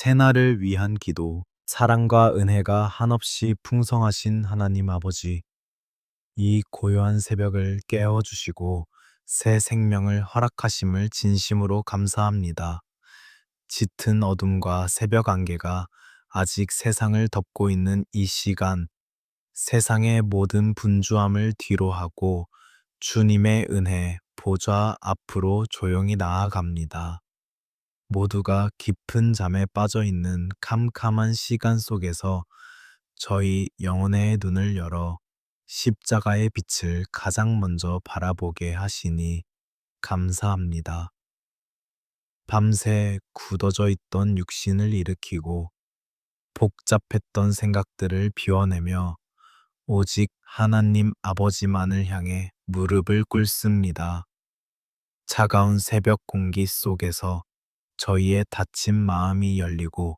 새날을 위한 기도, 사랑과 은혜가 한없이 풍성하신 하나님 아버지, 이 고요한 새벽을 깨워주시고 새 생명을 허락하심을 진심으로 감사합니다. 짙은 어둠과 새벽 안개가 아직 세상을 덮고 있는 이 시간, 세상의 모든 분주함을 뒤로하고 주님의 은혜, 보좌 앞으로 조용히 나아갑니다. 모두가 깊은 잠에 빠져 있는 캄캄한 시간 속에서 저희 영혼의 눈을 열어 십자가의 빛을 가장 먼저 바라보게 하시니 감사합니다. 밤새 굳어져 있던 육신을 일으키고 복잡했던 생각들을 비워내며 오직 하나님 아버지만을 향해 무릎을 꿇습니다. 차가운 새벽 공기 속에서 저희의 다친 마음이 열리고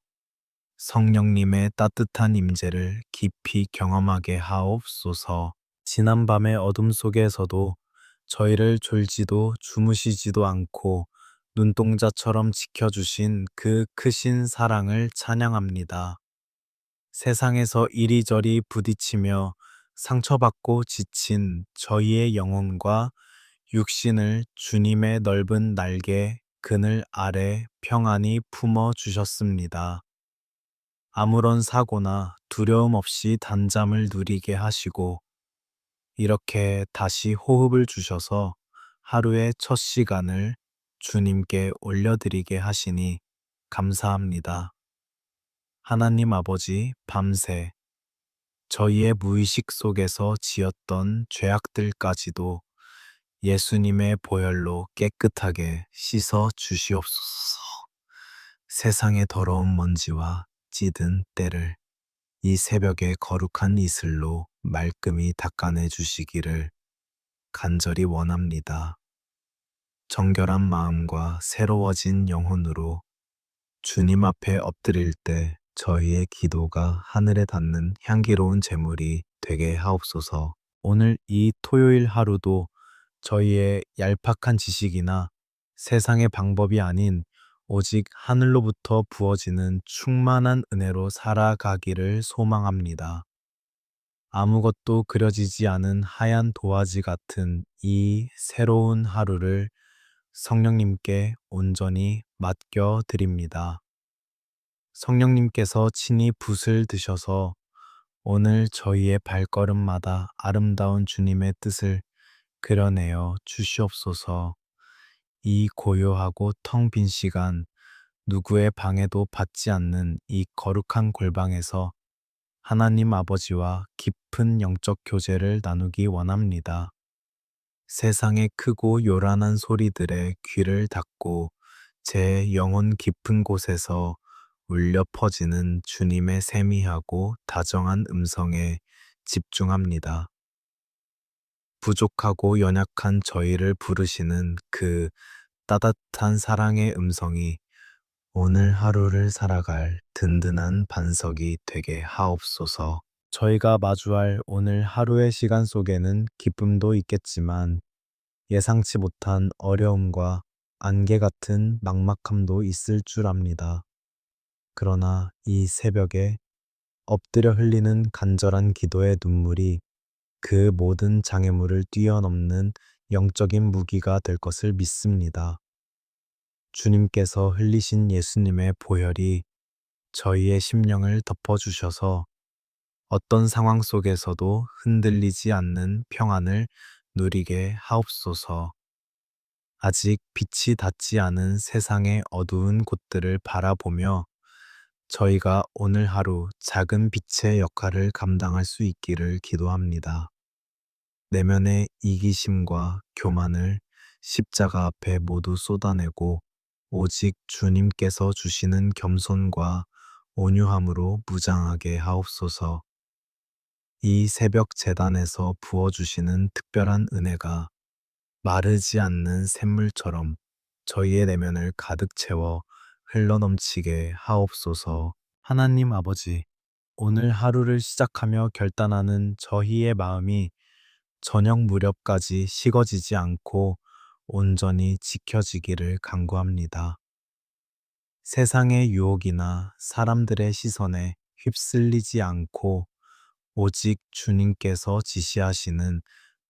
성령님의 따뜻한 임재를 깊이 경험하게 하옵소서. 지난밤의 어둠 속에서도 저희를 졸지도 주무시지도 않고 눈동자처럼 지켜주신 그 크신 사랑을 찬양합니다. 세상에서 이리저리 부딪히며 상처받고 지친 저희의 영혼과 육신을 주님의 넓은 날개 그늘 아래 평안히 품어 주셨습니다. 아무런 사고나 두려움 없이 단잠을 누리게 하시고 이렇게 다시 호흡을 주셔서 하루의 첫 시간을 주님께 올려드리게 하시니 감사합니다. 하나님 아버지, 밤새 저희의 무의식 속에서 지었던 죄악들까지도 예수님의 보혈로 깨끗하게 씻어 주시옵소서. 세상의 더러운 먼지와 찌든 때를 이 새벽의 거룩한 이슬로 말끔히 닦아내 주시기를 간절히 원합니다. 정결한 마음과 새로워진 영혼으로 주님 앞에 엎드릴 때 저희의 기도가 하늘에 닿는 향기로운 제물이 되게 하옵소서. 오늘 이 토요일 하루도 저희의 얄팍한 지식이나 세상의 방법이 아닌 오직 하늘로부터 부어지는 충만한 은혜로 살아가기를 소망합니다. 아무것도 그려지지 않은 하얀 도화지 같은 이 새로운 하루를 성령님께 온전히 맡겨 드립니다. 성령님께서 친히 붓을 드셔서 오늘 저희의 발걸음마다 아름다운 주님의 뜻을 그려내어 주시옵소서. 이 고요하고 텅 빈 시간, 누구의 방해도 받지 않는 이 거룩한 골방에서 하나님 아버지와 깊은 영적 교제를 나누기 원합니다. 세상의 크고 요란한 소리들에 귀를 닫고 제 영혼 깊은 곳에서 울려 퍼지는 주님의 세미하고 다정한 음성에 집중합니다. 부족하고 연약한 저희를 부르시는 그 따뜻한 사랑의 음성이 오늘 하루를 살아갈 든든한 반석이 되게 하옵소서. 저희가 마주할 오늘 하루의 시간 속에는 기쁨도 있겠지만 예상치 못한 어려움과 안개 같은 막막함도 있을 줄 압니다. 그러나 이 새벽에 엎드려 흘리는 간절한 기도의 눈물이 그 모든 장애물을 뛰어넘는 영적인 무기가 될 것을 믿습니다. 주님께서 흘리신 예수님의 보혈이 저희의 심령을 덮어주셔서 어떤 상황 속에서도 흔들리지 않는 평안을 누리게 하옵소서. 아직 빛이 닿지 않은 세상의 어두운 곳들을 바라보며 저희가 오늘 하루 작은 빛의 역할을 감당할 수 있기를 기도합니다. 내면의 이기심과 교만을 십자가 앞에 모두 쏟아내고 오직 주님께서 주시는 겸손과 온유함으로 무장하게 하옵소서. 이 새벽 제단에서 부어주시는 특별한 은혜가 마르지 않는 샘물처럼 저희의 내면을 가득 채워 흘러넘치게 하옵소서. 하나님 아버지, 오늘 하루를 시작하며 결단하는 저희의 마음이 저녁 무렵까지 식어지지 않고 온전히 지켜지기를 간구합니다. 세상의 유혹이나 사람들의 시선에 휩쓸리지 않고 오직 주님께서 지시하시는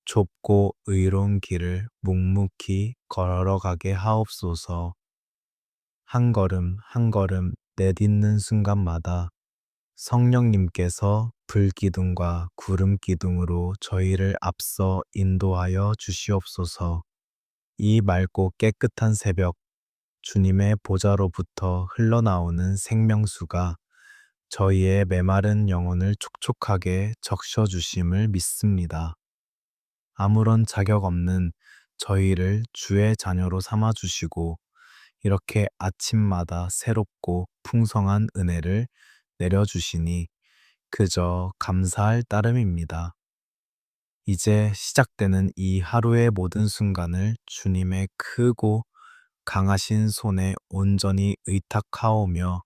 좁고 의로운 길을 묵묵히 걸어가게 하옵소서. 한 걸음 한 걸음 내딛는 순간마다 성령님께서 불기둥과 구름기둥으로 저희를 앞서 인도하여 주시옵소서. 이 맑고 깨끗한 새벽, 주님의 보좌로부터 흘러나오는 생명수가 저희의 메마른 영혼을 촉촉하게 적셔주심을 믿습니다. 아무런 자격 없는 저희를 주의 자녀로 삼아주시고 이렇게 아침마다 새롭고 풍성한 은혜를 내려주시니 그저 감사할 따름입니다. 이제 시작되는 이 하루의 모든 순간을 주님의 크고 강하신 손에 온전히 의탁하오며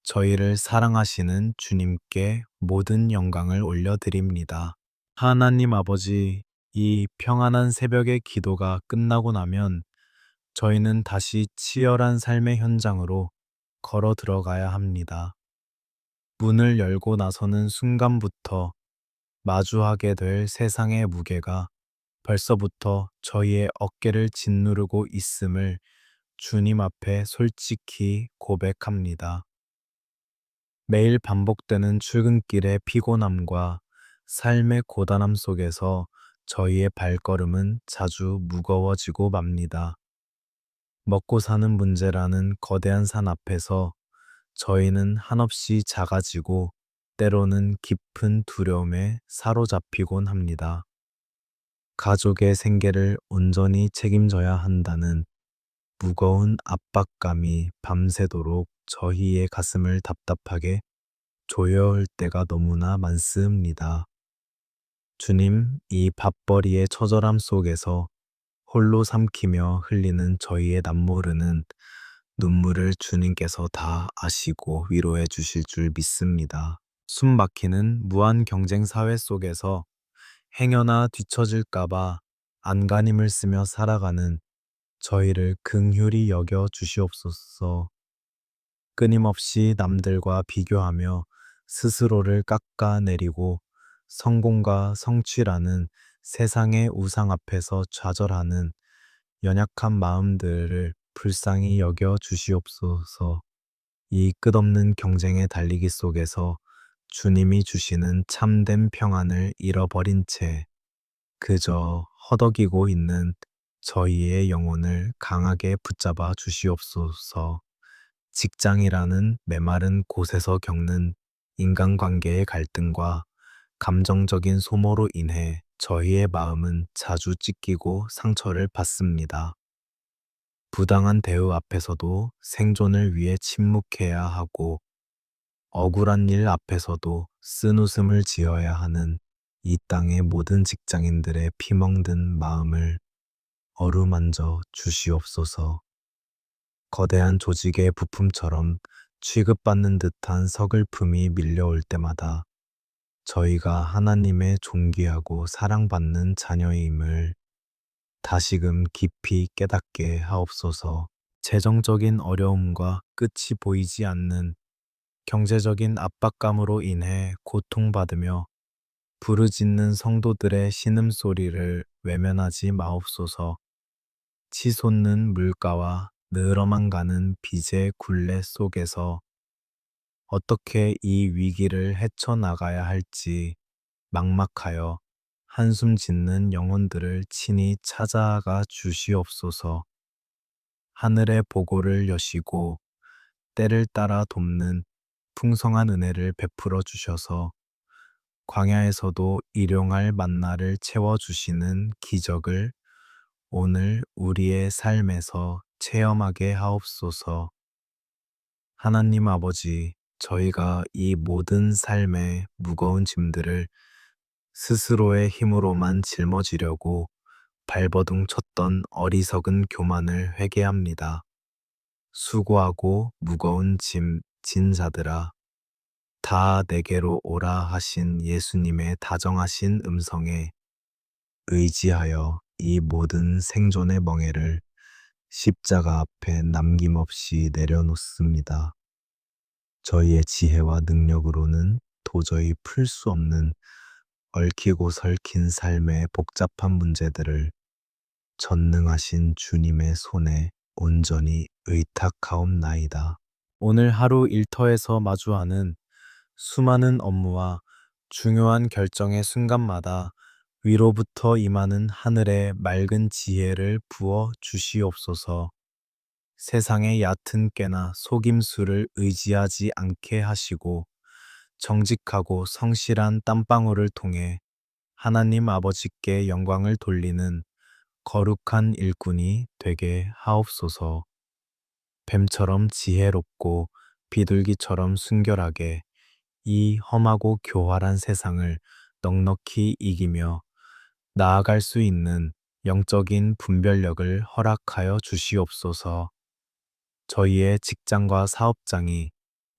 저희를 사랑하시는 주님께 모든 영광을 올려드립니다. 하나님 아버지, 이 평안한 새벽의 기도가 끝나고 나면 저희는 다시 치열한 삶의 현장으로 걸어 들어가야 합니다. 문을 열고 나서는 순간부터 마주하게 될 세상의 무게가 벌써부터 저희의 어깨를 짓누르고 있음을 주님 앞에 솔직히 고백합니다. 매일 반복되는 출근길의 피곤함과 삶의 고단함 속에서 저희의 발걸음은 자주 무거워지고 맙니다. 먹고 사는 문제라는 거대한 산 앞에서 저희는 한없이 작아지고 때로는 깊은 두려움에 사로잡히곤 합니다. 가족의 생계를 온전히 책임져야 한다는 무거운 압박감이 밤새도록 저희의 가슴을 답답하게 조여올 때가 너무나 많습니다. 주님, 이 밥벌이의 처절함 속에서 홀로 삼키며 흘리는 저희의 남모르는 눈물을 주님께서 다 아시고 위로해 주실 줄 믿습니다. 숨 막히는 무한 경쟁 사회 속에서 행여나 뒤처질까봐 안간힘을 쓰며 살아가는 저희를 긍휼히 여겨 주시옵소서. 끊임없이 남들과 비교하며 스스로를 깎아내리고 성공과 성취라는 세상의 우상 앞에서 좌절하는 연약한 마음들을 불쌍히 여겨 주시옵소서. 이 끝없는 경쟁의 달리기 속에서 주님이 주시는 참된 평안을 잃어버린 채 그저 허덕이고 있는 저희의 영혼을 강하게 붙잡아 주시옵소서. 직장이라는 메마른 곳에서 겪는 인간관계의 갈등과 감정적인 소모로 인해 저희의 마음은 자주 찢기고 상처를 받습니다. 부당한 대우 앞에서도 생존을 위해 침묵해야 하고 억울한 일 앞에서도 쓴웃음을 지어야 하는 이 땅의 모든 직장인들의 피멍든 마음을 어루만져 주시옵소서. 거대한 조직의 부품처럼 취급받는 듯한 서글픔이 밀려올 때마다 저희가 하나님의 존귀하고 사랑받는 자녀임을 다시금 깊이 깨닫게 하옵소서. 재정적인 어려움과 끝이 보이지 않는 경제적인 압박감으로 인해 고통받으며 부르짖는 성도들의 신음소리를 외면하지 마옵소서. 치솟는 물가와 늘어만 가는 빚의 굴레 속에서 어떻게 이 위기를 헤쳐나가야 할지 막막하여 한숨 짓는 영혼들을 친히 찾아가 주시옵소서. 하늘의 보고를 여시고 때를 따라 돕는 풍성한 은혜를 베풀어 주셔서 광야에서도 일용할 만나를 채워주시는 기적을 오늘 우리의 삶에서 체험하게 하옵소서. 하나님 아버지, 저희가 이 모든 삶의 무거운 짐들을 스스로의 힘으로만 짊어지려고 발버둥 쳤던 어리석은 교만을 회개합니다. 수고하고 무거운 짐 진 자들아, 다 내게로 오라 하신 예수님의 다정하신 음성에 의지하여 이 모든 생존의 멍에를 십자가 앞에 남김없이 내려놓습니다. 저희의 지혜와 능력으로는 도저히 풀 수 없는 얽히고 설킨 삶의 복잡한 문제들을 전능하신 주님의 손에 온전히 의탁하옵나이다. 오늘 하루 일터에서 마주하는 수많은 업무와 중요한 결정의 순간마다 위로부터 임하는 하늘의 맑은 지혜를 부어 주시옵소서. 세상의 얕은 꾀나 속임수를 의지하지 않게 하시고 정직하고 성실한 땀방울을 통해 하나님 아버지께 영광을 돌리는 거룩한 일꾼이 되게 하옵소서. 뱀처럼 지혜롭고 비둘기처럼 순결하게 이 험하고 교활한 세상을 넉넉히 이기며 나아갈 수 있는 영적인 분별력을 허락하여 주시옵소서. 저희의 직장과 사업장이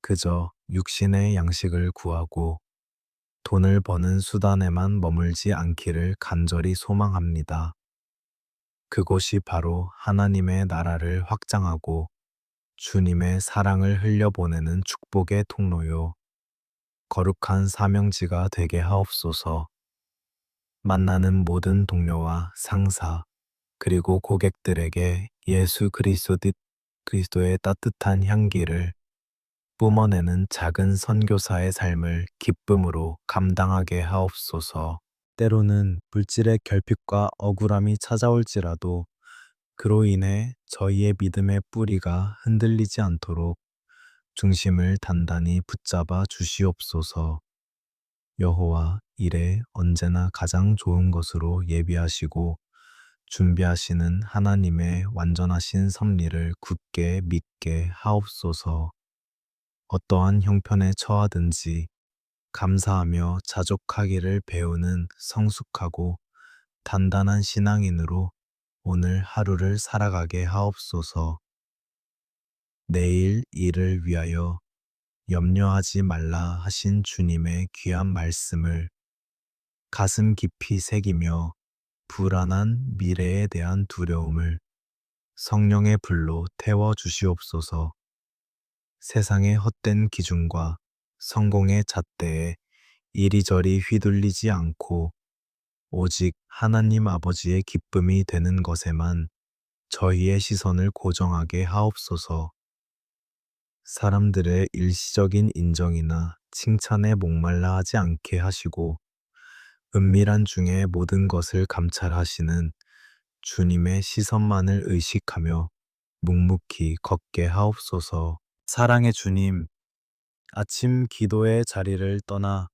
그저 육신의 양식을 구하고 돈을 버는 수단에만 머물지 않기를 간절히 소망합니다. 그곳이 바로 하나님의 나라를 확장하고 주님의 사랑을 흘려보내는 축복의 통로요. 거룩한 사명지가 되게 하옵소서. 만나는 모든 동료와 상사, 그리고 고객들에게 예수 그리스도의 따뜻한 향기를 뿜어내는 작은 선교사의 삶을 기쁨으로 감당하게 하옵소서. 때로는 물질의 결핍과 억울함이 찾아올지라도 그로 인해 저희의 믿음의 뿌리가 흔들리지 않도록 중심을 단단히 붙잡아 주시옵소서. 여호와 일에 언제나 가장 좋은 것으로 예비하시고 준비하시는 하나님의 완전하신 섭리를 굳게 믿게 하옵소서. 어떠한 형편에 처하든지 감사하며 자족하기를 배우는 성숙하고 단단한 신앙인으로 오늘 하루를 살아가게 하옵소서. 내일 일을 위하여 염려하지 말라 하신 주님의 귀한 말씀을 가슴 깊이 새기며 불안한 미래에 대한 두려움을 성령의 불로 태워 주시옵소서. 세상의 헛된 기준과 성공의 잣대에 이리저리 휘둘리지 않고 오직 하나님 아버지의 기쁨이 되는 것에만 저희의 시선을 고정하게 하옵소서. 사람들의 일시적인 인정이나 칭찬에 목말라 하지 않게 하시고 은밀한 중에 모든 것을 감찰하시는 주님의 시선만을 의식하며 묵묵히 걷게 하옵소서. 사랑의 주님, 아침 기도의 자리를 떠나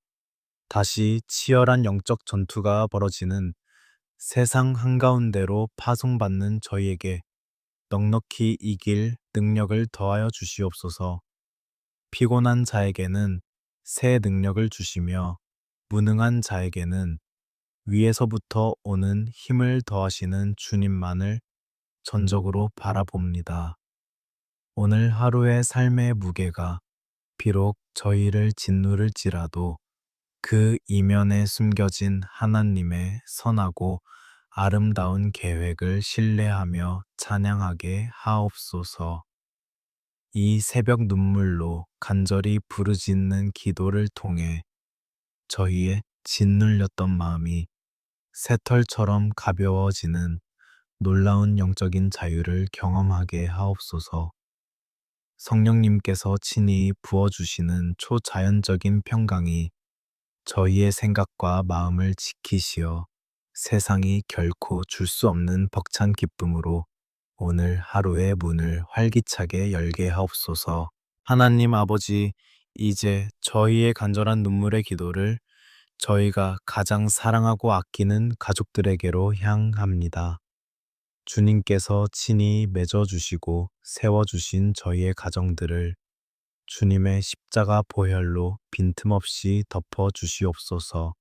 다시 치열한 영적 전투가 벌어지는 세상 한가운데로 파송받는 저희에게 넉넉히 이길 능력을 더하여 주시옵소서. 피곤한 자에게는 새 능력을 주시며 무능한 자에게는 위에서부터 오는 힘을 더하시는 주님만을 전적으로 바라봅니다. 오늘 하루의 삶의 무게가 비록 저희를 짓누를지라도 그 이면에 숨겨진 하나님의 선하고 아름다운 계획을 신뢰하며 찬양하게 하옵소서. 이 새벽 눈물로 간절히 부르짖는 기도를 통해 저희의 짓눌렸던 마음이 새털처럼 가벼워지는 놀라운 영적인 자유를 경험하게 하옵소서. 성령님께서 친히 부어주시는 초자연적인 평강이 저희의 생각과 마음을 지키시어 세상이 결코 줄 수 없는 벅찬 기쁨으로 오늘 하루의 문을 활기차게 열게 하옵소서. 하나님 아버지, 이제 저희의 간절한 눈물의 기도를 저희가 가장 사랑하고 아끼는 가족들에게로 향합니다. 주님께서 친히 맺어주시고 세워주신 저희의 가정들을 주님의 십자가 보혈로 빈틈없이 덮어 주시옵소서.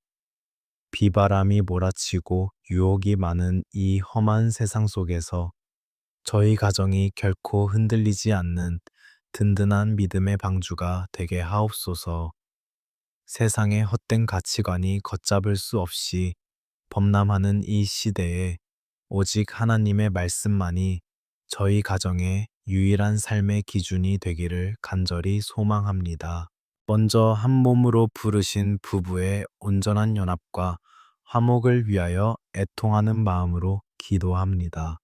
비바람이 몰아치고 유혹이 많은 이 험한 세상 속에서 저희 가정이 결코 흔들리지 않는 든든한 믿음의 방주가 되게 하옵소서. 세상의 헛된 가치관이 걷잡을 수 없이 범람하는 이 시대에 오직 하나님의 말씀만이 저희 가정의 유일한 삶의 기준이 되기를 간절히 소망합니다. 먼저 한 몸으로 부르신 부부의 온전한 연합과 화목을 위하여 애통하는 마음으로 기도합니다.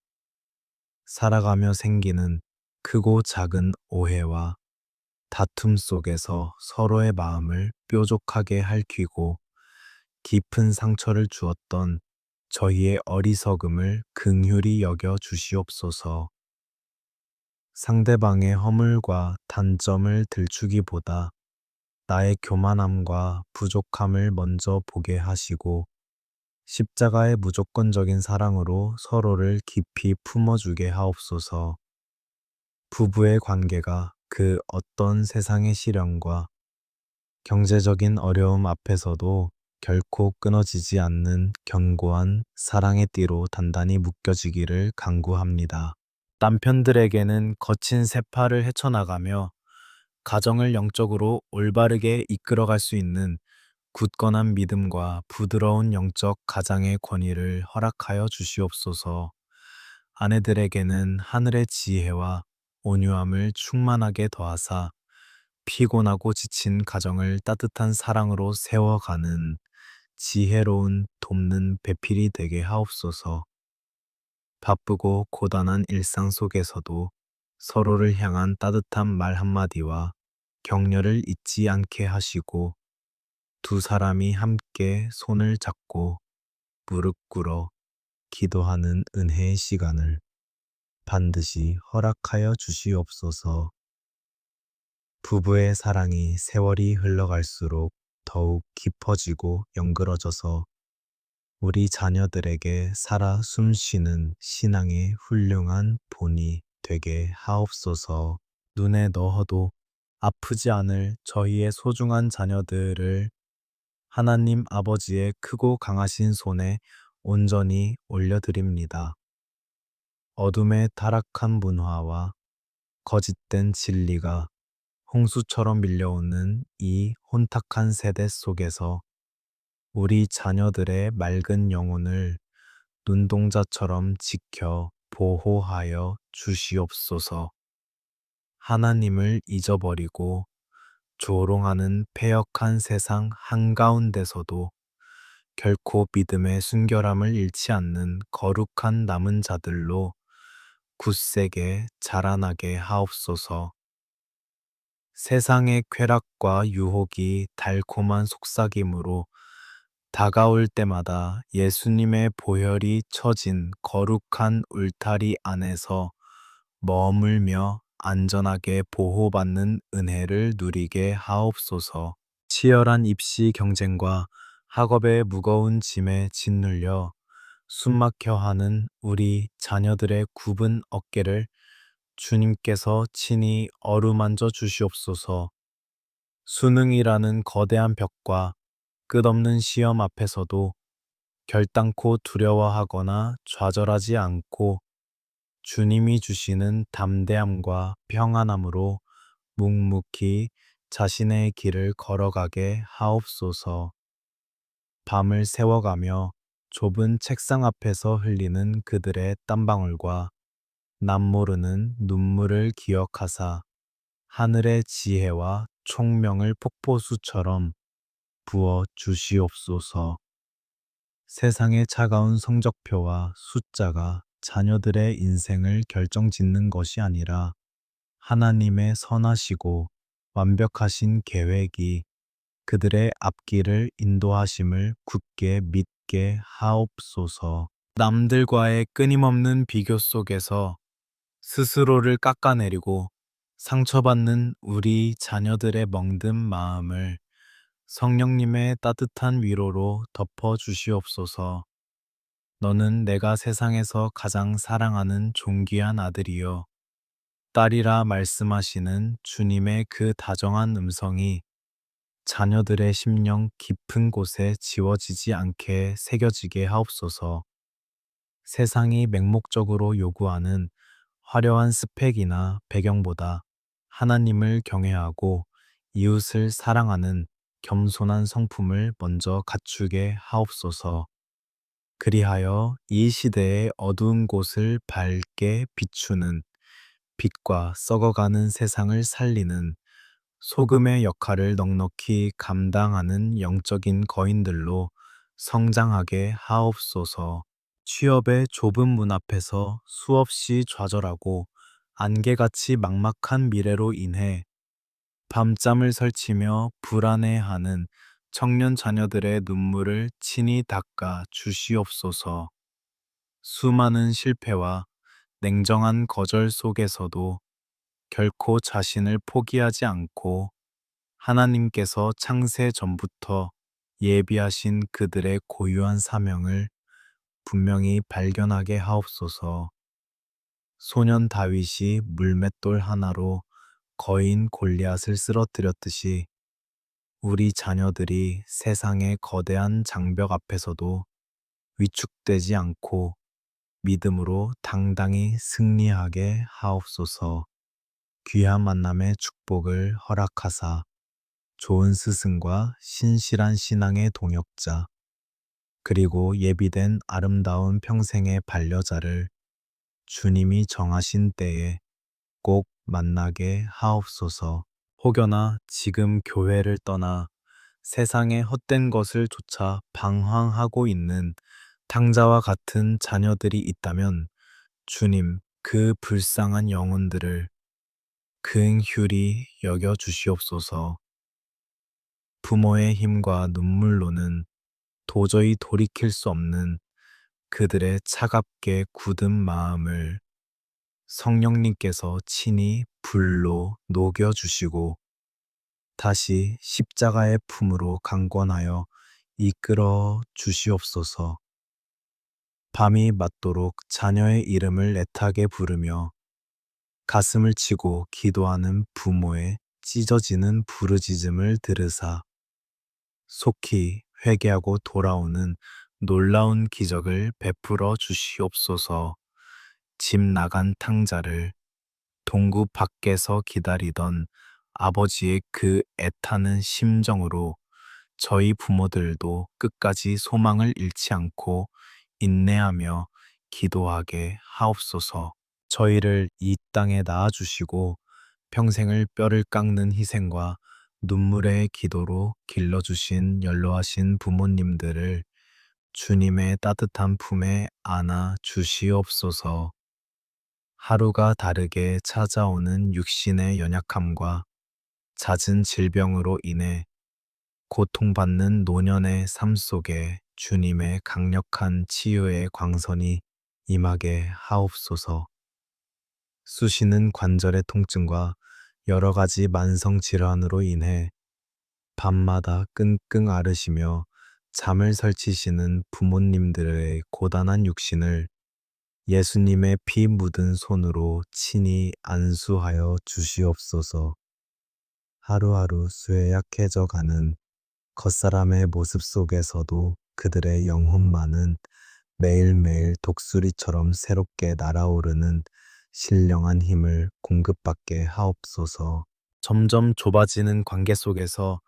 살아가며 생기는 크고 작은 오해와 다툼 속에서 서로의 마음을 뾰족하게 핥히고 깊은 상처를 주었던 저희의 어리석음을 긍휼히 여겨 주시옵소서. 상대방의 허물과 단점을 들추기보다 나의 교만함과 부족함을 먼저 보게 하시고 십자가의 무조건적인 사랑으로 서로를 깊이 품어주게 하옵소서. 부부의 관계가 그 어떤 세상의 시련과 경제적인 어려움 앞에서도 결코 끊어지지 않는 견고한 사랑의 띠로 단단히 묶여지기를 간구합니다. 남편들에게는 거친 세파를 헤쳐나가며 가정을 영적으로 올바르게 이끌어갈 수 있는 굳건한 믿음과 부드러운 영적 가장의 권위를 허락하여 주시옵소서. 아내들에게는 하늘의 지혜와 온유함을 충만하게 더하사 피곤하고 지친 가정을 따뜻한 사랑으로 세워가는 지혜로운 돕는 배필이 되게 하옵소서. 바쁘고 고단한 일상 속에서도 서로를 향한 따뜻한 말 한마디와 격려를 잊지 않게 하시고 두 사람이 함께 손을 잡고 무릎 꿇어 기도하는 은혜의 시간을 반드시 허락하여 주시옵소서. 부부의 사랑이 세월이 흘러갈수록 더욱 깊어지고 연그러져서 우리 자녀들에게 살아 숨쉬는 신앙의 훌륭한 본이 되게 하옵소서. 눈에 넣어도 아프지 않을 저희의 소중한 자녀들을 하나님 아버지의 크고 강하신 손에 온전히 올려드립니다. 어둠의 타락한 문화와 거짓된 진리가 홍수처럼 밀려오는 이 혼탁한 세대 속에서 우리 자녀들의 맑은 영혼을 눈동자처럼 지켜 보호하여 주시옵소서. 하나님을 잊어버리고 조롱하는 패역한 세상 한가운데서도 결코 믿음의 순결함을 잃지 않는 거룩한 남은 자들로 굳세게 자라나게 하옵소서. 세상의 쾌락과 유혹이 달콤한 속삭임으로 다가올 때마다 예수님의 보혈이 쳐진 거룩한 울타리 안에서 머물며 안전하게 보호받는 은혜를 누리게 하옵소서. 치열한 입시 경쟁과 학업의 무거운 짐에 짓눌려 숨막혀 하는 우리 자녀들의 굽은 어깨를 주님께서 친히 어루만져 주시옵소서. 수능이라는 거대한 벽과 끝없는 시험 앞에서도 결단코 두려워하거나 좌절하지 않고 주님이 주시는 담대함과 평안함으로 묵묵히 자신의 길을 걸어가게 하옵소서. 밤을 새워가며 좁은 책상 앞에서 흘리는 그들의 땀방울과 남모르는 눈물을 기억하사 하늘의 지혜와 총명을 폭포수처럼 부어 주시옵소서. 세상의 차가운 성적표와 숫자가 자녀들의 인생을 결정짓는 것이 아니라 하나님의 선하시고 완벽하신 계획이 그들의 앞길을 인도하심을 굳게 믿게 하옵소서. 남들과의 끊임없는 비교 속에서 스스로를 깎아내리고 상처받는 우리 자녀들의 멍든 마음을 성령님의 따뜻한 위로로 덮어 주시옵소서. 너는 내가 세상에서 가장 사랑하는 존귀한 아들이요 딸이라 말씀하시는 주님의 그 다정한 음성이 자녀들의 심령 깊은 곳에 지워지지 않게 새겨지게 하옵소서. 세상이 맹목적으로 요구하는 화려한 스펙이나 배경보다 하나님을 경외하고 이웃을 사랑하는 겸손한 성품을 먼저 갖추게 하옵소서. 그리하여 이 시대의 어두운 곳을 밝게 비추는 빛과 썩어가는 세상을 살리는 소금의 역할을 넉넉히 감당하는 영적인 거인들로 성장하게 하옵소서. 취업의 좁은 문 앞에서 수없이 좌절하고 안개같이 막막한 미래로 인해 밤잠을 설치며 불안해하는 청년 자녀들의 눈물을 친히 닦아 주시옵소서. 수많은 실패와 냉정한 거절 속에서도 결코 자신을 포기하지 않고 하나님께서 창세 전부터 예비하신 그들의 고유한 사명을 분명히 발견하게 하옵소서. 소년 다윗이 물맷돌 하나로 거인 골리앗을 쓰러뜨렸듯이 우리 자녀들이 세상의 거대한 장벽 앞에서도 위축되지 않고 믿음으로 당당히 승리하게 하옵소서. 귀한 만남의 축복을 허락하사 좋은 스승과 신실한 신앙의 동역자, 그리고 예비된 아름다운 평생의 반려자를 주님이 정하신 때에 꼭 만나게 하옵소서. 혹여나 지금 교회를 떠나 세상의 헛된 것을 쫓아 방황하고 있는 탕자와 같은 자녀들이 있다면 주님 그 불쌍한 영혼들을 긍휼히 여겨 주시옵소서. 부모의 힘과 눈물로는 도저히 돌이킬 수 없는 그들의 차갑게 굳은 마음을 성령님께서 친히 불로 녹여주시고 다시 십자가의 품으로 강권하여 이끌어 주시옵소서. 밤이 맞도록 자녀의 이름을 애타게 부르며 가슴을 치고 기도하는 부모의 찢어지는 부르짖음을 들으사 속히 회개하고 돌아오는 놀라운 기적을 베풀어 주시옵소서. 집 나간 탕자를 동구 밖에서 기다리던 아버지의 그 애타는 심정으로 저희 부모들도 끝까지 소망을 잃지 않고 인내하며 기도하게 하옵소서. 저희를 이 땅에 낳아주시고 평생을 뼈를 깎는 희생과 눈물의 기도로 길러주신 연로하신 부모님들을 주님의 따뜻한 품에 안아 주시옵소서. 하루가 다르게 찾아오는 육신의 연약함과 잦은 질병으로 인해 고통받는 노년의 삶 속에 주님의 강력한 치유의 광선이 임하게 하옵소서. 쑤시는 관절의 통증과 여러 가지 만성 질환으로 인해 밤마다 끙끙 앓으시며 잠을 설치시는 부모님들의 고단한 육신을 예수님의 피 묻은 손으로 친히 안수하여 주시옵소서. 하루하루 쇠약해져 가는 겉사람의 모습 속에서도 그들의 영혼만은 매일매일 독수리처럼 새롭게 날아오르는 신령한 힘을 공급받게 하옵소서. 점점 좁아지는 관계 속에서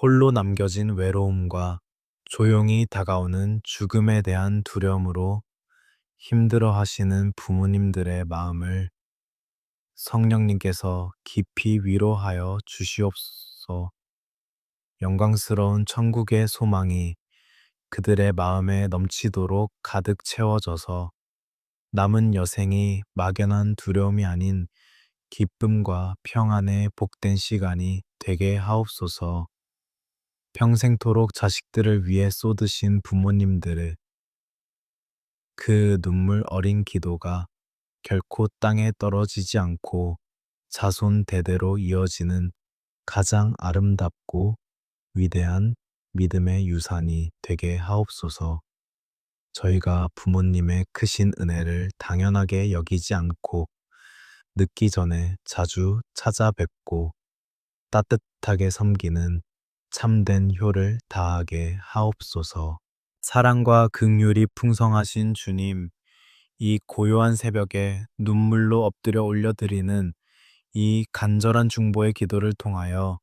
홀로 남겨진 외로움과 조용히 다가오는 죽음에 대한 두려움으로 힘들어 하시는 부모님들의 마음을 성령님께서 깊이 위로하여 주시옵소서. 영광스러운 천국의 소망이 그들의 마음에 넘치도록 가득 채워져서 남은 여생이 막연한 두려움이 아닌 기쁨과 평안의 복된 시간이 되게 하옵소서. 평생토록 자식들을 위해 쏟으신 부모님들의 그 눈물 어린 기도가 결코 땅에 떨어지지 않고 자손 대대로 이어지는 가장 아름답고 위대한 믿음의 유산이 되게 하옵소서. 저희가 부모님의 크신 은혜를 당연하게 여기지 않고 늦기 전에 자주 찾아뵙고 따뜻하게 섬기는 참된 효를 다하게 하옵소서. 사랑과 긍휼이 풍성하신 주님, 이 고요한 새벽에 눈물로 엎드려 올려드리는 이 간절한 중보의 기도를 통하여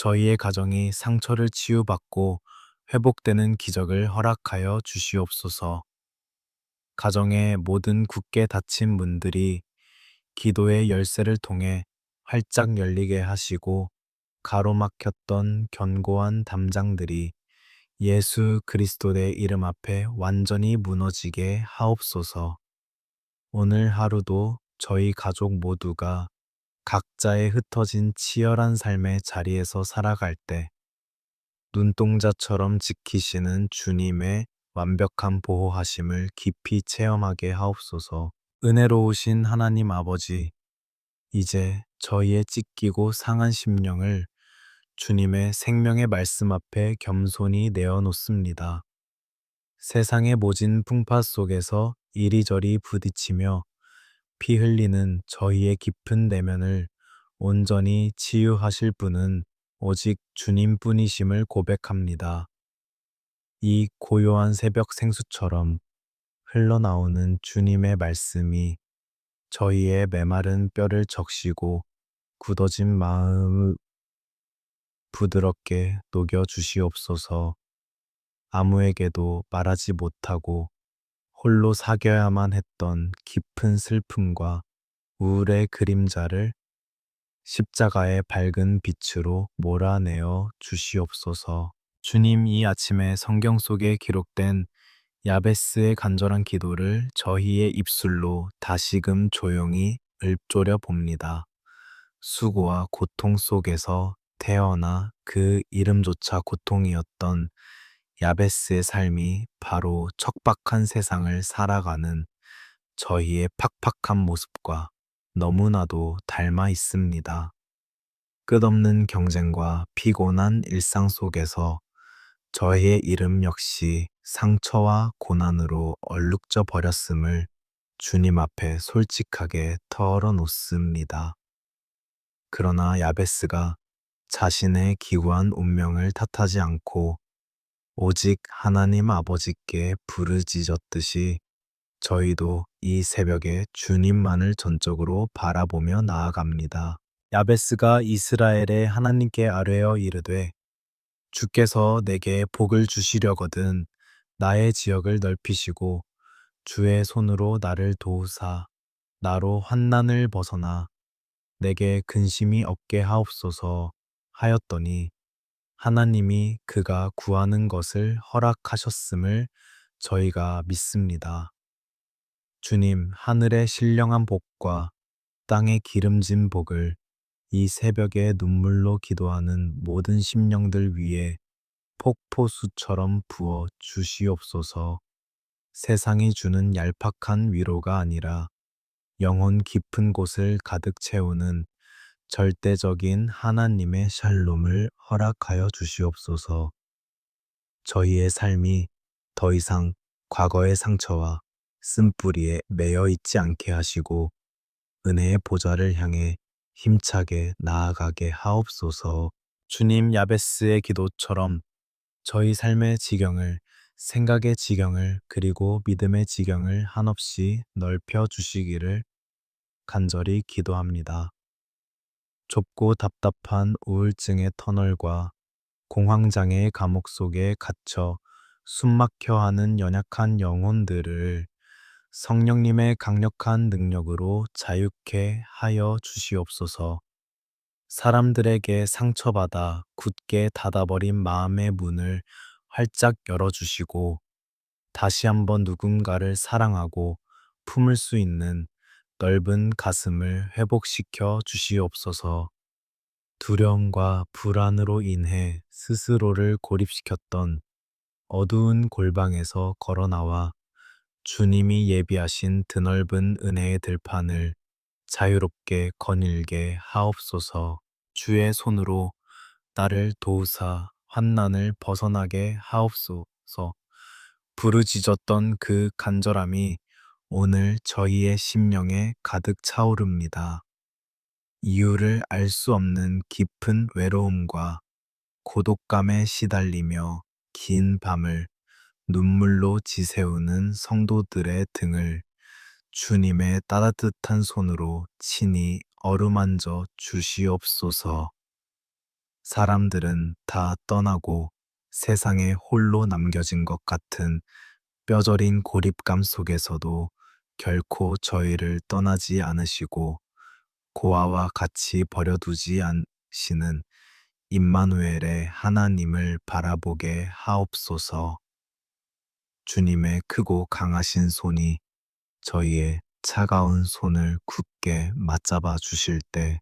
저희의 가정이 상처를 치유받고 회복되는 기적을 허락하여 주시옵소서. 가정의 모든 굳게 닫힌 문들이 기도의 열쇠를 통해 활짝 열리게 하시고 가로막혔던 견고한 담장들이 예수 그리스도의 이름 앞에 완전히 무너지게 하옵소서. 오늘 하루도 저희 가족 모두가 각자의 흩어진 치열한 삶의 자리에서 살아갈 때 눈동자처럼 지키시는 주님의 완벽한 보호하심을 깊이 체험하게 하옵소서. 은혜로우신 하나님 아버지, 이제 저희의 찢기고 상한 심령을 주님의 생명의 말씀 앞에 겸손히 내어놓습니다. 세상의 모진 풍파 속에서 이리저리 부딪히며 피 흘리는 저희의 깊은 내면을 온전히 치유하실 분은 오직 주님뿐이심을 고백합니다. 이 고요한 새벽 생수처럼 흘러나오는 주님의 말씀이 저희의 메마른 뼈를 적시고 굳어진 마음을 부드럽게 녹여 주시옵소서. 아무에게도 말하지 못하고 홀로 사겨야만 했던 깊은 슬픔과 우울의 그림자를 십자가의 밝은 빛으로 몰아내어 주시옵소서. 주님, 이 아침에 성경 속에 기록된 야베스의 간절한 기도를 저희의 입술로 다시금 조용히 읊조려 봅니다. 수고와 고통 속에서 태어나 그 이름조차 고통이었던 야베스의 삶이 바로 척박한 세상을 살아가는 저희의 팍팍한 모습과 너무나도 닮아 있습니다. 끝없는 경쟁과 피곤한 일상 속에서 저희의 이름 역시 상처와 고난으로 얼룩져 버렸음을 주님 앞에 솔직하게 털어놓습니다. 그러나 야베스가 자신의 기구한 운명을 탓하지 않고 오직 하나님 아버지께 부르짖었듯이 저희도 이 새벽에 주님만을 전적으로 바라보며 나아갑니다. 야베스가 이스라엘의 하나님께 아뢰어 이르되 주께서 내게 복을 주시려거든 나의 지역을 넓히시고 주의 손으로 나를 도우사 나로 환난을 벗어나 내게 근심이 없게 하옵소서 하였더니 하나님이 그가 구하는 것을 허락하셨음을 저희가 믿습니다. 주님, 하늘의 신령한 복과 땅의 기름진 복을 이 새벽에 눈물로 기도하는 모든 심령들 위에 폭포수처럼 부어 주시옵소서. 세상이 주는 얄팍한 위로가 아니라 영혼 깊은 곳을 가득 채우는 절대적인 하나님의 샬롬을 허락하여 주시옵소서. 저희의 삶이 더 이상 과거의 상처와 쓴뿌리에 매여 있지 않게 하시고 은혜의 보좌를 향해 힘차게 나아가게 하옵소서. 주님, 야베스의 기도처럼 저희 삶의 지경을, 생각의 지경을, 그리고 믿음의 지경을 한없이 넓혀 주시기를 간절히 기도합니다. 좁고 답답한 우울증의 터널과 공황장애의 감옥 속에 갇혀 숨막혀 하는 연약한 영혼들을 성령님의 강력한 능력으로 자유케 하여 주시옵소서. 사람들에게 상처받아 굳게 닫아버린 마음의 문을 활짝 열어주시고 다시 한번 누군가를 사랑하고 품을 수 있는 넓은 가슴을 회복시켜 주시옵소서. 두려움과 불안으로 인해 스스로를 고립시켰던 어두운 골방에서 걸어나와 주님이 예비하신 드넓은 은혜의 들판을 자유롭게 거닐게 하옵소서. 주의 손으로 나를 도우사 환난을 벗어나게 하옵소서. 부르짖었던 그 간절함이 오늘 저희의 심령에 가득 차오릅니다. 이유를 알 수 없는 깊은 외로움과 고독감에 시달리며 긴 밤을 눈물로 지새우는 성도들의 등을 주님의 따뜻한 손으로 친히 어루만져 주시옵소서. 사람들은 다 떠나고 세상에 홀로 남겨진 것 같은 뼈저린 고립감 속에서도 결코 저희를 떠나지 않으시고 고아와 같이 버려두지 않으시는 임마누엘의 하나님을 바라보게 하옵소서. 주님의 크고 강하신 손이 저희의 차가운 손을 굳게 맞잡아 주실 때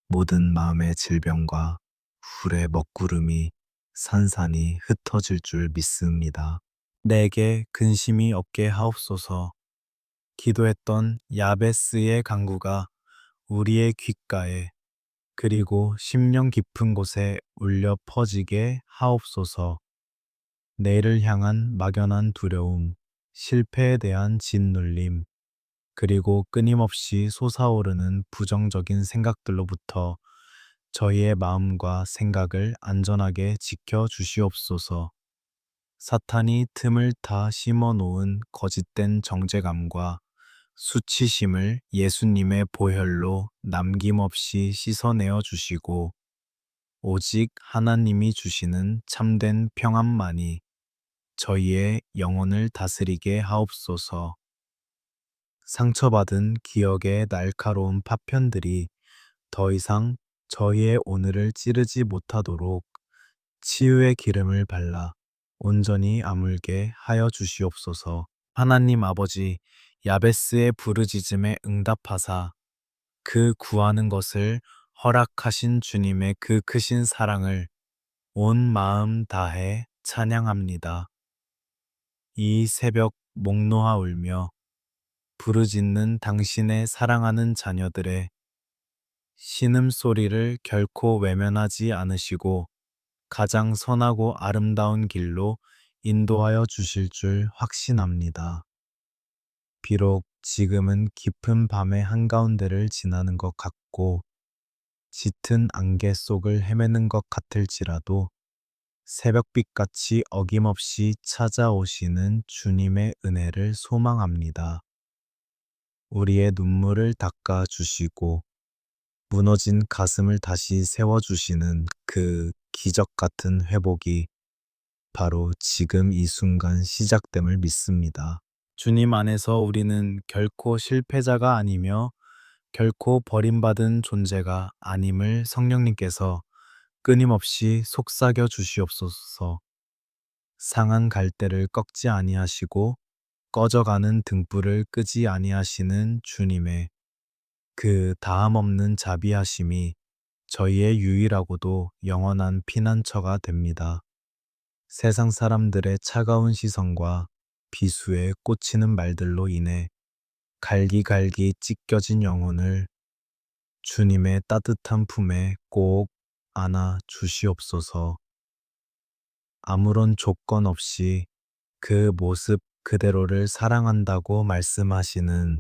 모든 마음의 질병과 불의 먹구름이 산산이 흩어질 줄 믿습니다. 내게 근심이 없게 하옵소서. 기도했던 야베스의 간구가 우리의 귓가에 그리고 심령 깊은 곳에 울려 퍼지게 하옵소서. 내일을 향한 막연한 두려움, 실패에 대한 짓눌림, 그리고 끊임없이 솟아오르는 부정적인 생각들로부터 저희의 마음과 생각을 안전하게 지켜 주시옵소서. 사탄이 틈을 타 심어 놓은 거짓된 정죄감과 수치심을 예수님의 보혈로 남김없이 씻어내어 주시고 오직 하나님이 주시는 참된 평안만이 저희의 영혼을 다스리게 하옵소서. 상처받은 기억의 날카로운 파편들이 더 이상 저희의 오늘을 찌르지 못하도록 치유의 기름을 발라 온전히 아물게 하여 주시옵소서. 하나님 아버지, 야베스의 부르짖음에 응답하사 그 구하는 것을 허락하신 주님의 그 크신 사랑을 온 마음 다해 찬양합니다. 이 새벽 목 놓아 울며 부르짖는 당신의 사랑하는 자녀들의 신음소리를 결코 외면하지 않으시고 가장 선하고 아름다운 길로 인도하여 주실 줄 확신합니다. 비록 지금은 깊은 밤의 한가운데를 지나는 것 같고 짙은 안개 속을 헤매는 것 같을지라도 새벽빛같이 어김없이 찾아오시는 주님의 은혜를 소망합니다. 우리의 눈물을 닦아 주시고 무너진 가슴을 다시 세워주시는 그 기적 같은 회복이 바로 지금 이 순간 시작됨을 믿습니다. 주님 안에서 우리는 결코 실패자가 아니며 결코 버림받은 존재가 아님을 성령님께서 끊임없이 속삭여 주시옵소서. 상한 갈대를 꺾지 아니하시고 꺼져가는 등불을 끄지 아니하시는 주님의 그 다함 없는 자비하심이 저희의 유일하고도 영원한 피난처가 됩니다. 세상 사람들의 차가운 시선과 비수에 꽂히는 말들로 인해 갈기갈기 찢겨진 영혼을 주님의 따뜻한 품에 꼭 안아 주시옵소서. 아무런 조건 없이 그 모습 그대로를 사랑한다고 말씀하시는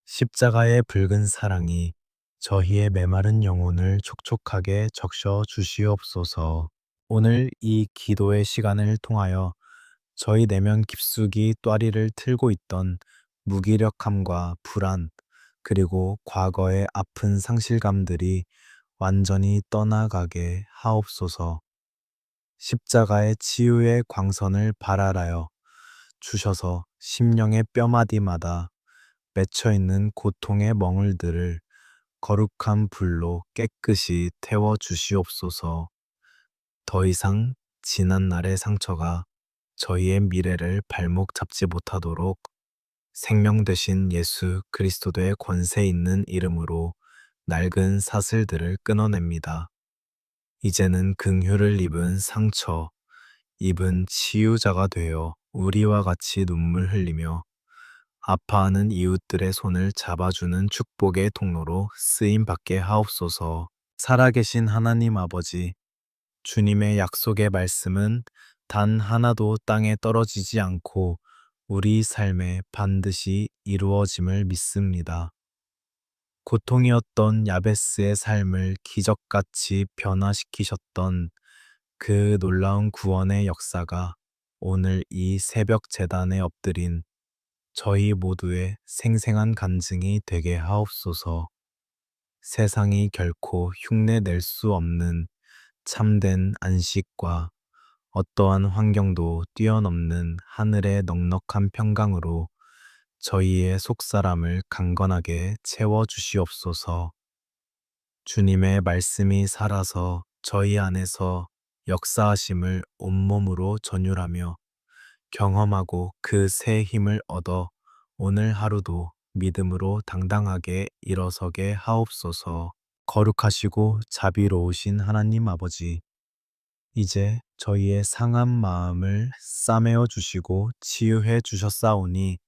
십자가의 붉은 사랑이 저희의 메마른 영혼을 촉촉하게 적셔 주시옵소서. 오늘 이 기도의 시간을 통하여 저희 내면 깊숙이 또아리를 틀고 있던 무기력함과 불안, 그리고 과거의 아픈 상실감들이 완전히 떠나가게 하옵소서. 십자가의 치유의 광선을 발하여 주셔서 심령의 뼈마디마다 맺혀있는 고통의 멍울들을 거룩한 불로 깨끗이 태워 주시옵소서. 더 이상 지난 날의 상처가 저희의 미래를 발목 잡지 못하도록 생명 되신 예수 그리스도의 권세 있는 이름으로 낡은 사슬들을 끊어냅니다. 이제는 긍휼을 입은 상처, 입은 치유자가 되어 우리와 같이 눈물 흘리며 아파하는 이웃들의 손을 잡아주는 축복의 통로로 쓰임 받게 하옵소서. 살아계신 하나님 아버지, 주님의 약속의 말씀은 단 하나도 땅에 떨어지지 않고 우리 삶에 반드시 이루어짐을 믿습니다. 고통이었던 야베스의 삶을 기적같이 변화시키셨던 그 놀라운 구원의 역사가 오늘 이 새벽 제단에 엎드린 저희 모두의 생생한 간증이 되게 하옵소서. 세상이 결코 흉내 낼 수 없는 참된 안식과 어떠한 환경도 뛰어넘는 하늘의 넉넉한 평강으로 저희의 속사람을 강건하게 채워 주시옵소서. 주님의 말씀이 살아서 저희 안에서 역사하심을 온몸으로 전율하며 경험하고 그 새 힘을 얻어 오늘 하루도 믿음으로 당당하게 일어서게 하옵소서. 거룩하시고 자비로우신 하나님 아버지, 이제 저희의 상한 마음을 싸매어 주시고 치유해 주셨사오니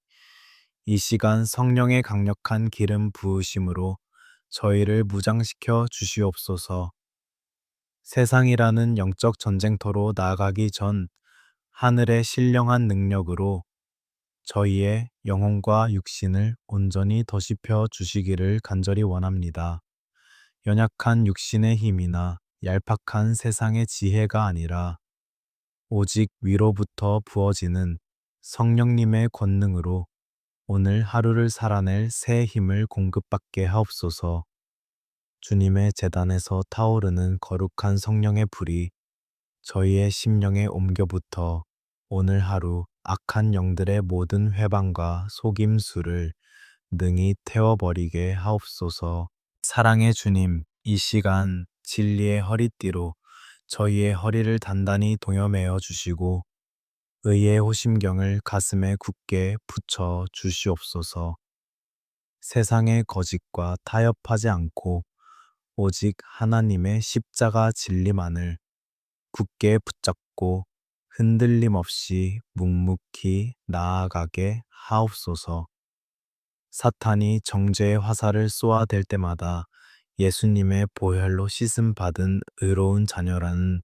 이 시간 성령의 강력한 기름 부으심으로 저희를 무장시켜 주시옵소서. 세상이라는 영적 전쟁터로 나아가기 전 하늘의 신령한 능력으로 저희의 영혼과 육신을 온전히 더시펴 주시기를 간절히 원합니다. 연약한 육신의 힘이나 얄팍한 세상의 지혜가 아니라 오직 위로부터 부어지는 성령님의 권능으로 오늘 하루를 살아낼 새 힘을 공급받게 하옵소서. 주님의 제단에서 타오르는 거룩한 성령의 불이 저희의 심령에 옮겨붙어 오늘 하루 악한 영들의 모든 회방과 속임수를 능히 태워버리게 하옵소서. 사랑의 주님, 이 시간 진리의 허리띠로 저희의 허리를 단단히 동여매어 주시고 의의 호심경을 가슴에 굳게 붙여 주시옵소서. 세상의 거짓과 타협하지 않고 오직 하나님의 십자가 진리만을 굳게 붙잡고 흔들림 없이 묵묵히 나아가게 하옵소서. 사탄이 정죄의 화살을 쏘아댈 때마다 예수님의 보혈로 씻음 받은 의로운 자녀라는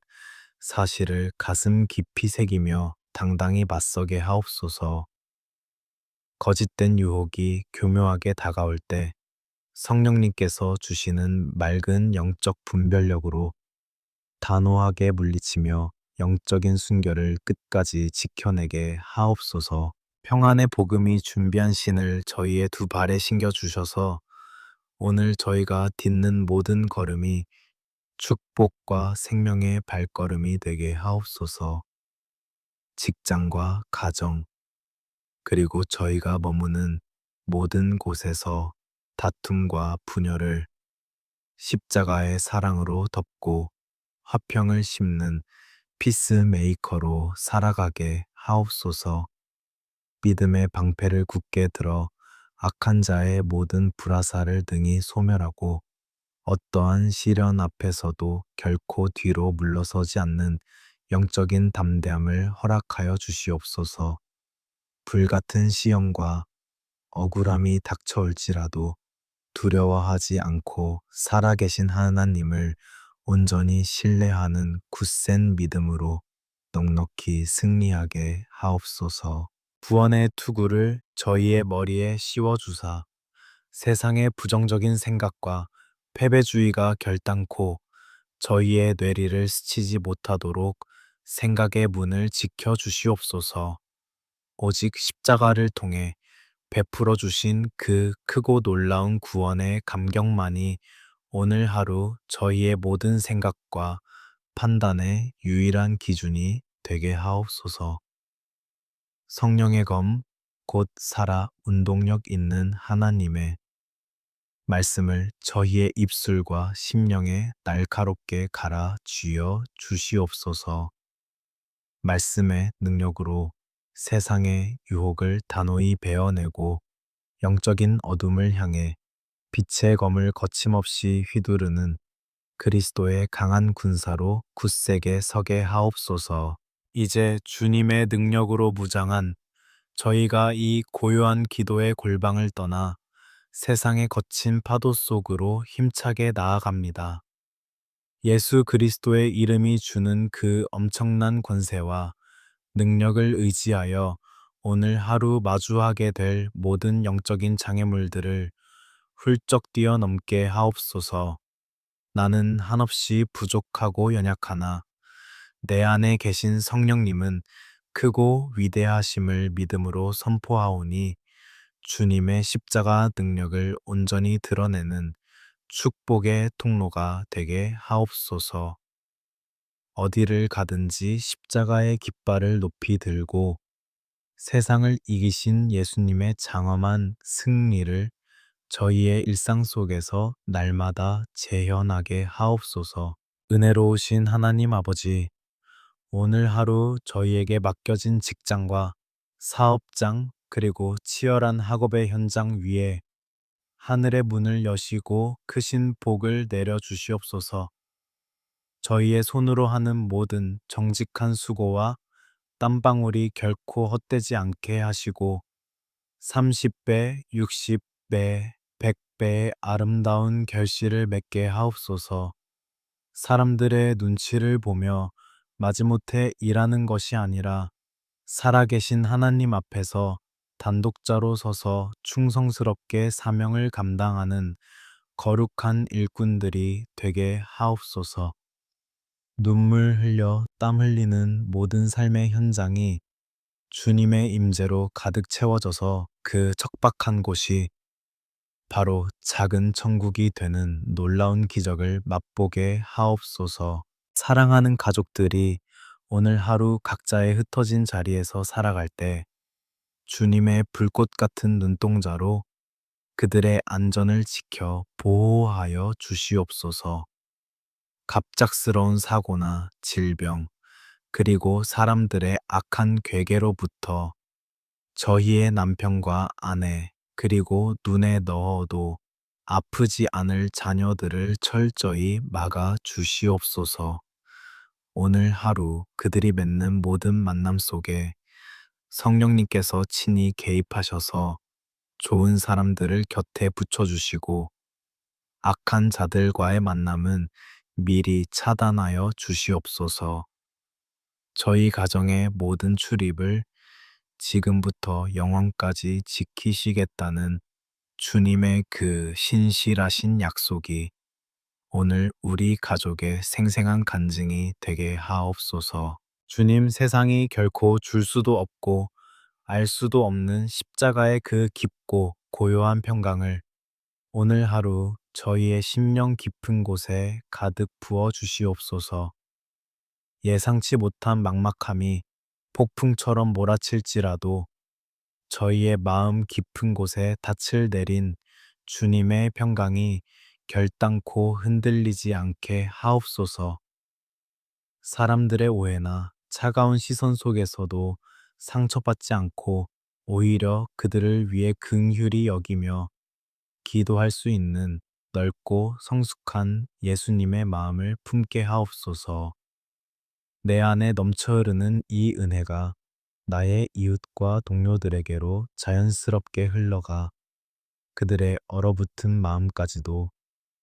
사실을 가슴 깊이 새기며 당당히 맞서게 하옵소서. 거짓된 유혹이 교묘하게 다가올 때 성령님께서 주시는 맑은 영적 분별력으로 단호하게 물리치며 영적인 순결을 끝까지 지켜내게 하옵소서. 평안의 복음이 준비한 신을 저희의 두 발에 신겨 주셔서 오늘 저희가 딛는 모든 걸음이 축복과 생명의 발걸음이 되게 하옵소서. 직장과 가정, 그리고 저희가 머무는 모든 곳에서 다툼과 분열을 십자가의 사랑으로 덮고 화평을 심는 피스메이커로 살아가게 하옵소서. 믿음의 방패를 굳게 들어 악한 자의 모든 불화살을 능히 소멸하고 어떠한 시련 앞에서도 결코 뒤로 물러서지 않는 영적인 담대함을 허락하여 주시옵소서. 불같은 시험과 억울함이 닥쳐올지라도 두려워하지 않고 살아계신 하나님을 온전히 신뢰하는 굳센 믿음으로 넉넉히 승리하게 하옵소서. 구원의 투구를 저희의 머리에 씌워주사 세상의 부정적인 생각과 패배주의가 결단코 저희의 뇌리를 스치지 못하도록 생각의 문을 지켜 주시옵소서. 오직 십자가를 통해 베풀어 주신 그 크고 놀라운 구원의 감격만이 오늘 하루 저희의 모든 생각과 판단의 유일한 기준이 되게 하옵소서. 성령의 검, 곧 살아 운동력 있는 하나님의 말씀을 저희의 입술과 심령에 날카롭게 갈아 쥐어 주시옵소서. 말씀의 능력으로 세상의 유혹을 단호히 베어내고 영적인 어둠을 향해 빛의 검을 거침없이 휘두르는 그리스도의 강한 군사로 굳세게 서게 하옵소서. 이제 주님의 능력으로 무장한 저희가 이 고요한 기도의 골방을 떠나 세상의 거친 파도 속으로 힘차게 나아갑니다. 예수 그리스도의 이름이 주는 그 엄청난 권세와 능력을 의지하여 오늘 하루 마주하게 될 모든 영적인 장애물들을 훌쩍 뛰어넘게 하옵소서. 나는 한없이 부족하고 연약하나 내 안에 계신 성령님은 크고 위대하심을 믿음으로 선포하오니 주님의 십자가 능력을 온전히 드러내는 축복의 통로가 되게 하옵소서. 어디를 가든지 십자가의 깃발을 높이 들고 세상을 이기신 예수님의 장엄한 승리를 저희의 일상 속에서 날마다 재현하게 하옵소서. 은혜로우신 하나님 아버지, 오늘 하루 저희에게 맡겨진 직장과 사업장 그리고 치열한 학업의 현장 위에 하늘의 문을 여시고 크신 복을 내려 주시옵소서. 저희의 손으로 하는 모든 정직한 수고와 땀방울이 결코 헛되지 않게 하시고 30배, 60배, 100배의 아름다운 결실을 맺게 하옵소서. 사람들의 눈치를 보며 마지못해 일하는 것이 아니라 살아계신 하나님 앞에서 단독자로 서서 충성스럽게 사명을 감당하는 거룩한 일꾼들이 되게 하옵소서. 눈물 흘려 땀 흘리는 모든 삶의 현장이 주님의 임재로 가득 채워져서 그 척박한 곳이 바로 작은 천국이 되는 놀라운 기적을 맛보게 하옵소서. 사랑하는 가족들이 오늘 하루 각자의 흩어진 자리에서 살아갈 때 주님의 불꽃 같은 눈동자로 그들의 안전을 지켜 보호하여 주시옵소서. 갑작스러운 사고나 질병, 그리고 사람들의 악한 괴계로부터 저희의 남편과 아내, 그리고 눈에 넣어도 아프지 않을 자녀들을 철저히 막아 주시옵소서. 오늘 하루 그들이 맺는 모든 만남 속에 성령님께서 친히 개입하셔서 좋은 사람들을 곁에 붙여주시고 악한 자들과의 만남은 미리 차단하여 주시옵소서. 저희 가정의 모든 출입을 지금부터 영원까지 지키시겠다는 주님의 그 신실하신 약속이 오늘 우리 가족의 생생한 간증이 되게 하옵소서. 주님, 세상이 결코 줄 수도 없고 알 수도 없는 십자가의 그 깊고 고요한 평강을 오늘 하루 저희의 심령 깊은 곳에 가득 부어 주시옵소서. 예상치 못한 막막함이 폭풍처럼 몰아칠지라도 저희의 마음 깊은 곳에 닻을 내린 주님의 평강이 결단코 흔들리지 않게 하옵소서. 사람들의 오해나 차가운 시선 속에서도 상처받지 않고 오히려 그들을 위해 긍휼히 여기며 기도할 수 있는 넓고 성숙한 예수님의 마음을 품게 하옵소서. 내 안에 넘쳐 흐르는 이 은혜가 나의 이웃과 동료들에게로 자연스럽게 흘러가 그들의 얼어붙은 마음까지도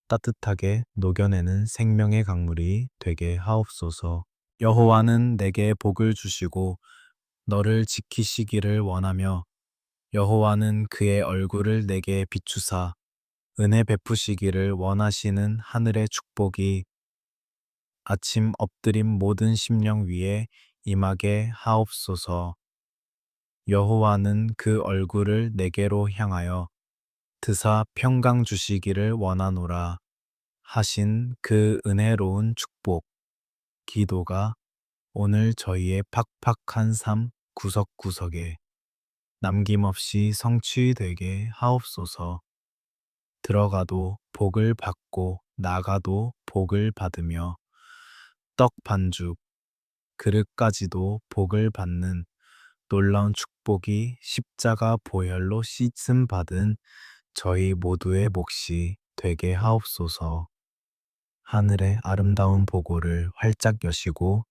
따뜻하게 녹여내는 생명의 강물이 되게 하옵소서. 여호와는 내게 복을 주시고 너를 지키시기를 원하며 여호와는 그의 얼굴을 내게 비추사 은혜 베푸시기를 원하시는 하늘의 축복이 아침 엎드린 모든 심령 위에 임하게 하옵소서. 여호와는 그 얼굴을 내게로 향하여 드사 평강 주시기를 원하노라 하신 그 은혜로운 축복, 기도가 오늘 저희의 팍팍한 삶 구석구석에 남김없이 성취되게 하옵소서. 들어가도 복을 받고 나가도 복을 받으며 떡 반죽, 그릇까지도 복을 받는 놀라운 축복이 십자가 보혈로 씻음 받은 저희 모두의 몫이 되게 하옵소서. 하늘의 아름다운 보고를 활짝 여시고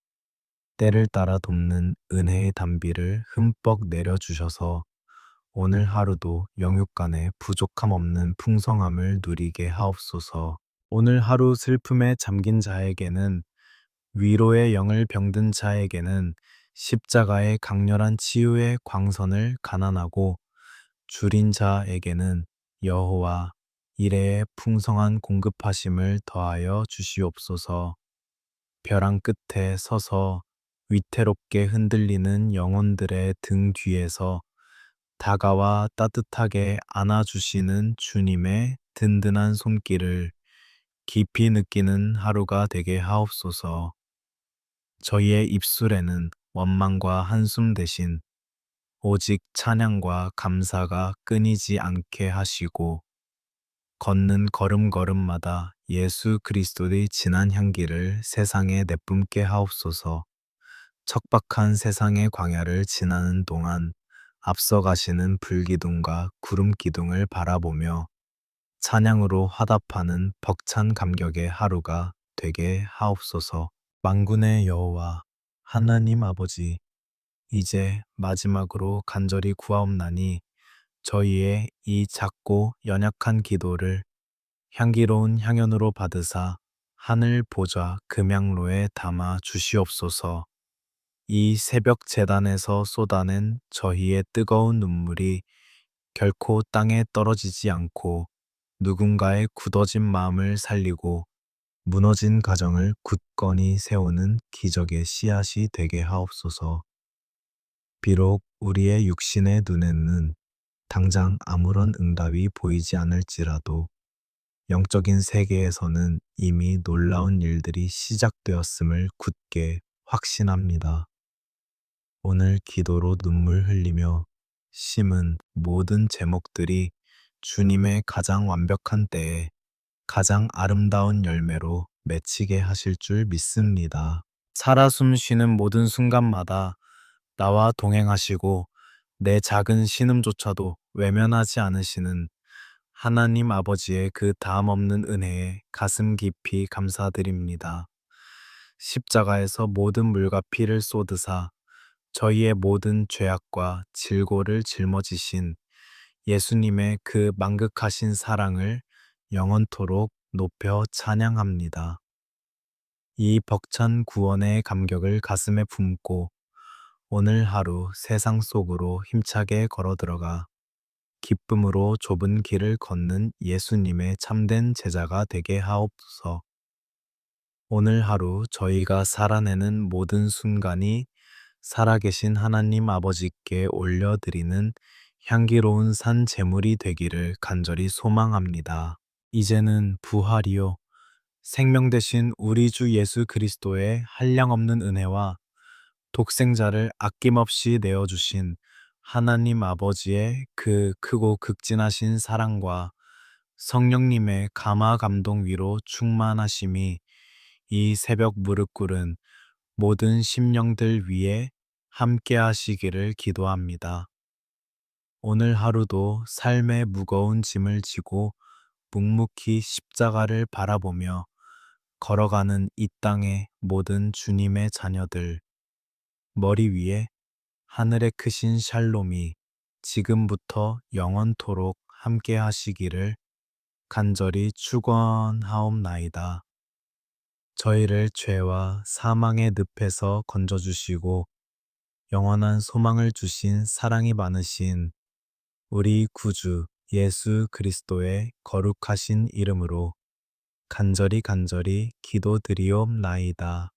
때를 따라 돕는 은혜의 단비를 흠뻑 내려주셔서 오늘 하루도 영육 간에 부족함 없는 풍성함을 누리게 하옵소서. 오늘 하루 슬픔에 잠긴 자에게는 위로의 영을 병든 자에게는 십자가의 강렬한 치유의 광선을 가난하고 줄인 자에게는 여호와 이레의 풍성한 공급하심을 더하여 주시옵소서. 벼랑 끝에 서서 위태롭게 흔들리는 영혼들의 등 뒤에서 다가와 따뜻하게 안아주시는 주님의 든든한 손길을 깊이 느끼는 하루가 되게 하옵소서. 저희의 입술에는 원망과 한숨 대신 오직 찬양과 감사가 끊이지 않게 하시고 걷는 걸음걸음마다 예수 그리스도의 진한 향기를 세상에 내뿜게 하옵소서. 척박한 세상의 광야를 지나는 동안 앞서가시는 불기둥과 구름기둥을 바라보며 찬양으로 화답하는 벅찬 감격의 하루가 되게 하옵소서. 만군의 여호와 하나님 아버지, 이제 마지막으로 간절히 구하옵나니 저희의 이 작고 연약한 기도를 향기로운 향연으로 받으사 하늘 보좌 금양로에 담아 주시옵소서. 이 새벽 제단에서 쏟아낸 저희의 뜨거운 눈물이 결코 땅에 떨어지지 않고 누군가의 굳어진 마음을 살리고 무너진 가정을 굳건히 세우는 기적의 씨앗이 되게 하옵소서. 비록 우리의 육신의 눈에는 당장 아무런 응답이 보이지 않을지라도 영적인 세계에서는 이미 놀라운 일들이 시작되었음을 굳게 확신합니다. 오늘 기도로 눈물 흘리며 심은 모든 제목들이 주님의 가장 완벽한 때에 가장 아름다운 열매로 맺히게 하실 줄 믿습니다. 살아 숨 쉬는 모든 순간마다 나와 동행하시고 내 작은 신음조차도 외면하지 않으시는 하나님 아버지의 그 다음 없는 은혜에 가슴 깊이 감사드립니다. 십자가에서 모든 물과 피를 쏟으사 저희의 모든 죄악과 질고를 짊어지신 예수님의 그 만극하신 사랑을 영원토록 높여 찬양합니다. 이 벅찬 구원의 감격을 가슴에 품고 오늘 하루 세상 속으로 힘차게 걸어 들어가 기쁨으로 좁은 길을 걷는 예수님의 참된 제자가 되게 하옵소서. 오늘 하루 저희가 살아내는 모든 순간이 살아계신 하나님 아버지께 올려드리는 향기로운 산 제물이 되기를 간절히 소망합니다. 이제는 부활이요 생명 되신 우리 주 예수 그리스도의 한량없는 은혜와 독생자를 아낌없이 내어주신 하나님 아버지의 그 크고 극진하신 사랑과 성령님의 감화 감동 위로 충만하심이 이 새벽 무릎 꿇은 모든 심령들 위에 함께 하시기를 기도합니다. 오늘 하루도 삶의 무거운 짐을 지고 묵묵히 십자가를 바라보며 걸어가는 이 땅의 모든 주님의 자녀들, 머리 위에 하늘의 크신 샬롬이 지금부터 영원토록 함께 하시기를 간절히 축원하옵나이다. 저희를 죄와 사망의 늪에서 건져주시고 영원한 소망을 주신 사랑이 많으신 우리 구주 예수 그리스도의 거룩하신 이름으로 간절히 기도드리옵나이다.